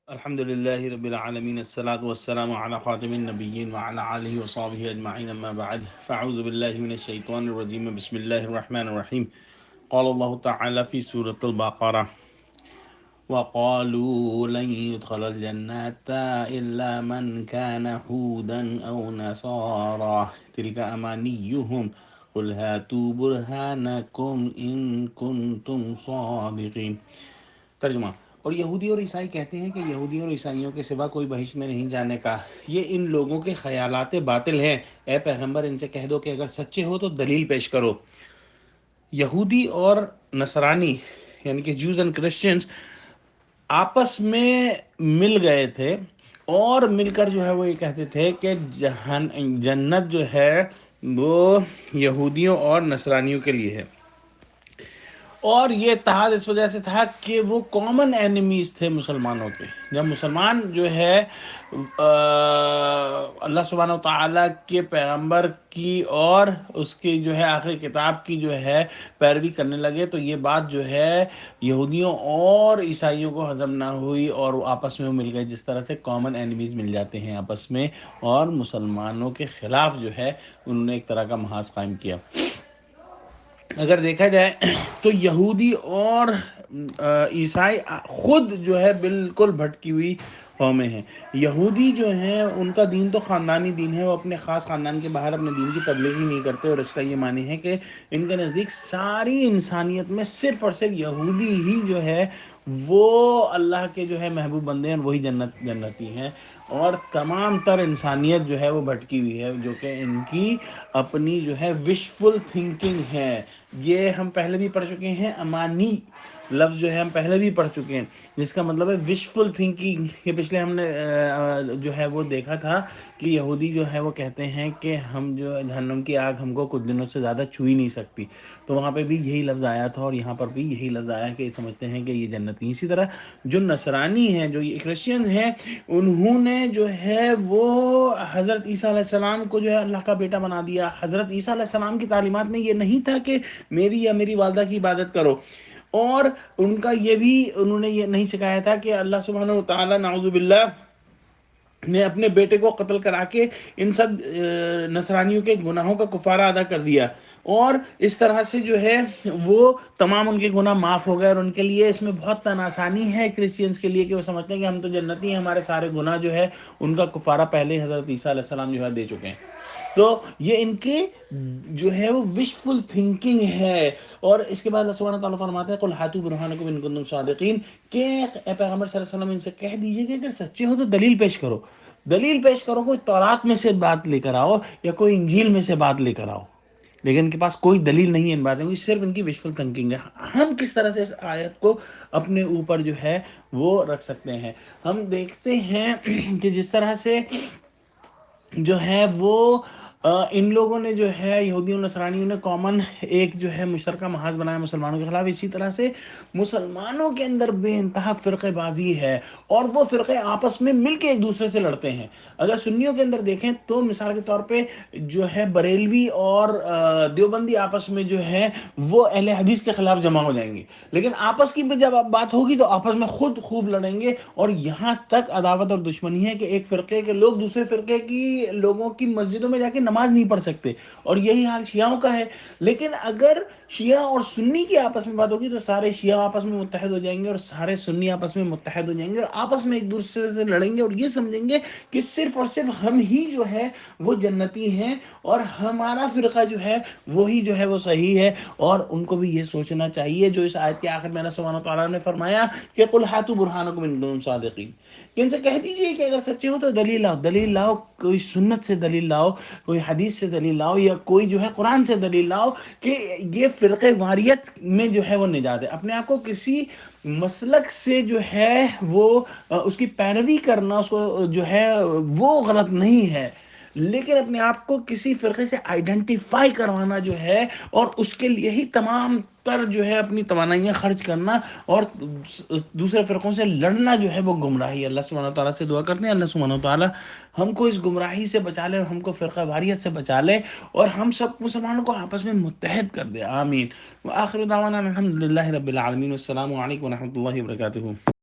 الحمد لله رب العالمين الصلاة والسلام على خاتم النبيين وعلى آله وصحبه أجمعين أما بعد فأعوذ بالله من الشيطان الرجيم بسم الله الرحمن الرحيم قال الله تعالى في سورة البقرة وقالوا لن يدخل الجنة إلا من كان هودا أو نصارى تلك أمانيهم قل هاتوا برهانكم إن كنتم صادقين. ترجمہ. اور یہودی اور عیسائی کہتے ہیں کہ یہودیوں اور عیسائیوں کے سوا کوئی بہشت میں نہیں جانے کا، یہ ان لوگوں کے خیالات باطل ہیں. اے پیغمبر ان سے کہہ دو کہ اگر سچے ہو تو دلیل پیش کرو. یہودی اور نصرانی یعنی کہ جوز اینڈ کرسچنز آپس میں مل گئے تھے اور مل کر جو ہے وہ یہ کہتے تھے کہ جنت جو ہے وہ یہودیوں اور نصرانیوں کے لیے ہے. اور یہ اتحاد اس وجہ سے تھا کہ وہ کامن اینیمیز تھے مسلمانوں کے. جب مسلمان جو ہے اللہ سبحانہ وتعالیٰ کے پیغمبر کی اور اس کی جو ہے آخری کتاب کی جو ہے پیروی کرنے لگے تو یہ بات جو ہے یہودیوں اور عیسائیوں کو ہضم نہ ہوئی اور وہ آپس میں مل گئے، جس طرح سے کامن اینیمیز مل جاتے ہیں آپس میں، اور مسلمانوں کے خلاف جو ہے انہوں نے ایک طرح کا محاذ قائم کیا. اگر دیکھا جائے تو یہودی اور عیسائی خود جو ہے بالکل بھٹکی ہوئی قومیں ہیں. یہودی جو ہیں ان کا دین تو خاندانی دین ہے، وہ اپنے خاص خاندان کے باہر اپنے دین کی تبلیغ ہی نہیں کرتے، اور اس کا یہ معنی ہے کہ ان کے نزدیک ساری انسانیت میں صرف اور صرف یہودی ہی جو ہے وہ اللہ کے جو ہے محبوب بندے ہیں، وہی جنتی ہیں، اور تمام تر انسانیت جو ہے وہ بھٹکی ہوئی ہے، جو کہ ان کی اپنی جو ہے وشفل تھنکنگ ہے. یہ ہم پہلے بھی پڑھ چکے ہیں، امانی لفظ جو ہے ہم پہلے بھی پڑھ چکے ہیں، جس کا مطلب ہے وشفل تھنکنگ. یہ پچھلے ہم نے جو ہے وہ دیکھا تھا کہ یہودی جو ہے وہ کہتے ہیں کہ ہم جو جہنم کی آگ ہم کو کچھ دنوں سے زیادہ چھو ہی نہیں سکتی، تو وہاں پہ بھی یہی لفظ آیا تھا، اور یہاں پر بھی یہی لفظ آیا کہ سمجھتے ہیں کہ یہ جنتی. اسی طرح جو نصرانی ہیں، جو یہ کرسچن ہیں، انہوں نے جو ہے وہ حضرت عیسیٰ علیہ السلام کو جو ہے اللہ کا بیٹا بنا دیا. حضرت عیسیٰ علیہ السلام کی تعلیمات میں یہ نہیں تھا کہ میری یا میری والدہ کی عبادت کرو، اور ان کا یہ بھی انہوں نے یہ نہیں سکھایا تھا کہ اللہ سبحانہ وتعالی نعوذ باللہ نے اپنے بیٹے کو قتل کرا کے ان سب نصرانیوں کے گناہوں کا کفارہ ادا کر دیا، اور اس طرح سے جو ہے وہ تمام ان کے گناہ معاف ہو گئے. اور ان کے لیے اس میں بہت آسانی ہے کرسچینس کے لیے کہ وہ سمجھتے ہیں کہ ہم تو جنتی ہیں، ہمارے سارے گناہ جو ہے ان کا کفارہ پہلے حضرت عیسیٰ علیہ السلام جو ہے دے چکے ہیں. تو یہ ان کی جو ہے وہ وشفل تھنکنگ ہے. اور اس کے بعد اللہ سبحانہ تعالیٰ فرماتے ہیں قُلْ هَاتُوا بُرْهَانَكُمْ إِن كُنتُمْ صَادِقِينَ کہ اے پیغمبر صلی اللہ علیہ وسلم ان سے کہہ دیجئے کہ اگر سچے ہو تو دلیل پیش کرو. دلیل پیش کرو، کوئی تورات میں سے بات لے کر آؤ یا کوئی انجیل میں سے بات لے کر آؤ، لیکن ان کے پاس کوئی دلیل نہیں ہے ان باتوں کی، صرف ان کی وشفل تھنکنگ ہے. ہم کس طرح سے اس آیت کو اپنے اوپر جو ہے وہ رکھ سکتے ہیں؟ ہم دیکھتے ہیں کہ جس طرح سے جو ہے وہ ان لوگوں نے جو ہے یہودیوں نصرانیوں نے کامن ایک جو ہے مشترکہ محاذ بنایا مسلمانوں کے خلاف. اسی طرح سے مسلمانوں کے اندر بے انتہا فرقہ بازی ہے، اور وہ فرقے آپس میں مل کے ایک دوسرے سے لڑتے ہیں. اگر سنیوں کے اندر دیکھیں تو مثال کے طور پہ جو ہے بریلوی اور دیوبندی آپس میں جو ہے وہ اہل حدیث کے خلاف جمع ہو جائیں گے، لیکن آپس کی جب بات ہوگی تو آپس میں خود خوب لڑیں گے، اور یہاں تک عداوت اور دشمنی ہے کہ ایک فرقے کے لوگ دوسرے فرقے کی لوگوں کی مسجدوں میں جا کے نماز نہیں پڑھ سکتے. اور یہی حال شیعوں کا ہے. لیکن اگر شیعہ اور سنی کی آپس میں بات ہوگی تو سارے شیعہ آپس میں متحد ہو جائیں گے اور سارے سنی آپس میں متحد ہو جائیں گے، اور آپس میں ایک دوسرے سے لڑیں گے، اور یہ سمجھیں گے کہ صرف اور صرف ہم ہی جو ہے وہ جنتی ہیں اور ہمارا فرقہ جو ہے وہی جو ہے وہ صحیح ہے. اور ان کو بھی یہ سوچنا چاہیے جو اس آیت کے آخر میں اللہ سبحانہ تعالیٰ نے فرمایا کہ قُلْ هَاتُوا بُرْهَانَكُمْ إِن كُنتُمْ صَادِقِينَ کہ ان سے کہہ دیجئے کہ اگر سچے ہو تو دلیل لاؤ. دلیل لاؤ، کوئی سنت سے دلیل لاؤ، کوئی حدیث سے دلیل لاؤ، یا کوئی جو ہے قرآن سے دلیل لاؤ کہ یہ فرقہ واریت میں جو ہے وہ نجات ہے. اپنے آپ کو کسی مسلک سے جو ہے وہ اس کی پیروی کرنا اس کو جو ہے وہ غلط نہیں ہے، لیکن اپنے آپ کو کسی فرقے سے آئیڈینٹیفائی کروانا جو ہے اور اس کے لیے ہی تمام تر جو ہے اپنی توانائیاں خرچ کرنا اور دوسرے فرقوں سے لڑنا جو ہے وہ گمراہی ہے. اللہ سبحانہ تعالیٰ سے دعا کرتے ہیں اللہ سبحانہ تعالیٰ ہم کو اس گمراہی سے بچا لے، ہم کو فرقہ واریت سے بچا لے، اور ہم سب مسلمانوں کو آپس میں متحد کر دے. آمین. وآخر دعوانا الحمدللہ رب العالمین. والسلام علیکم ورحمۃ اللہ وبرکاتہ.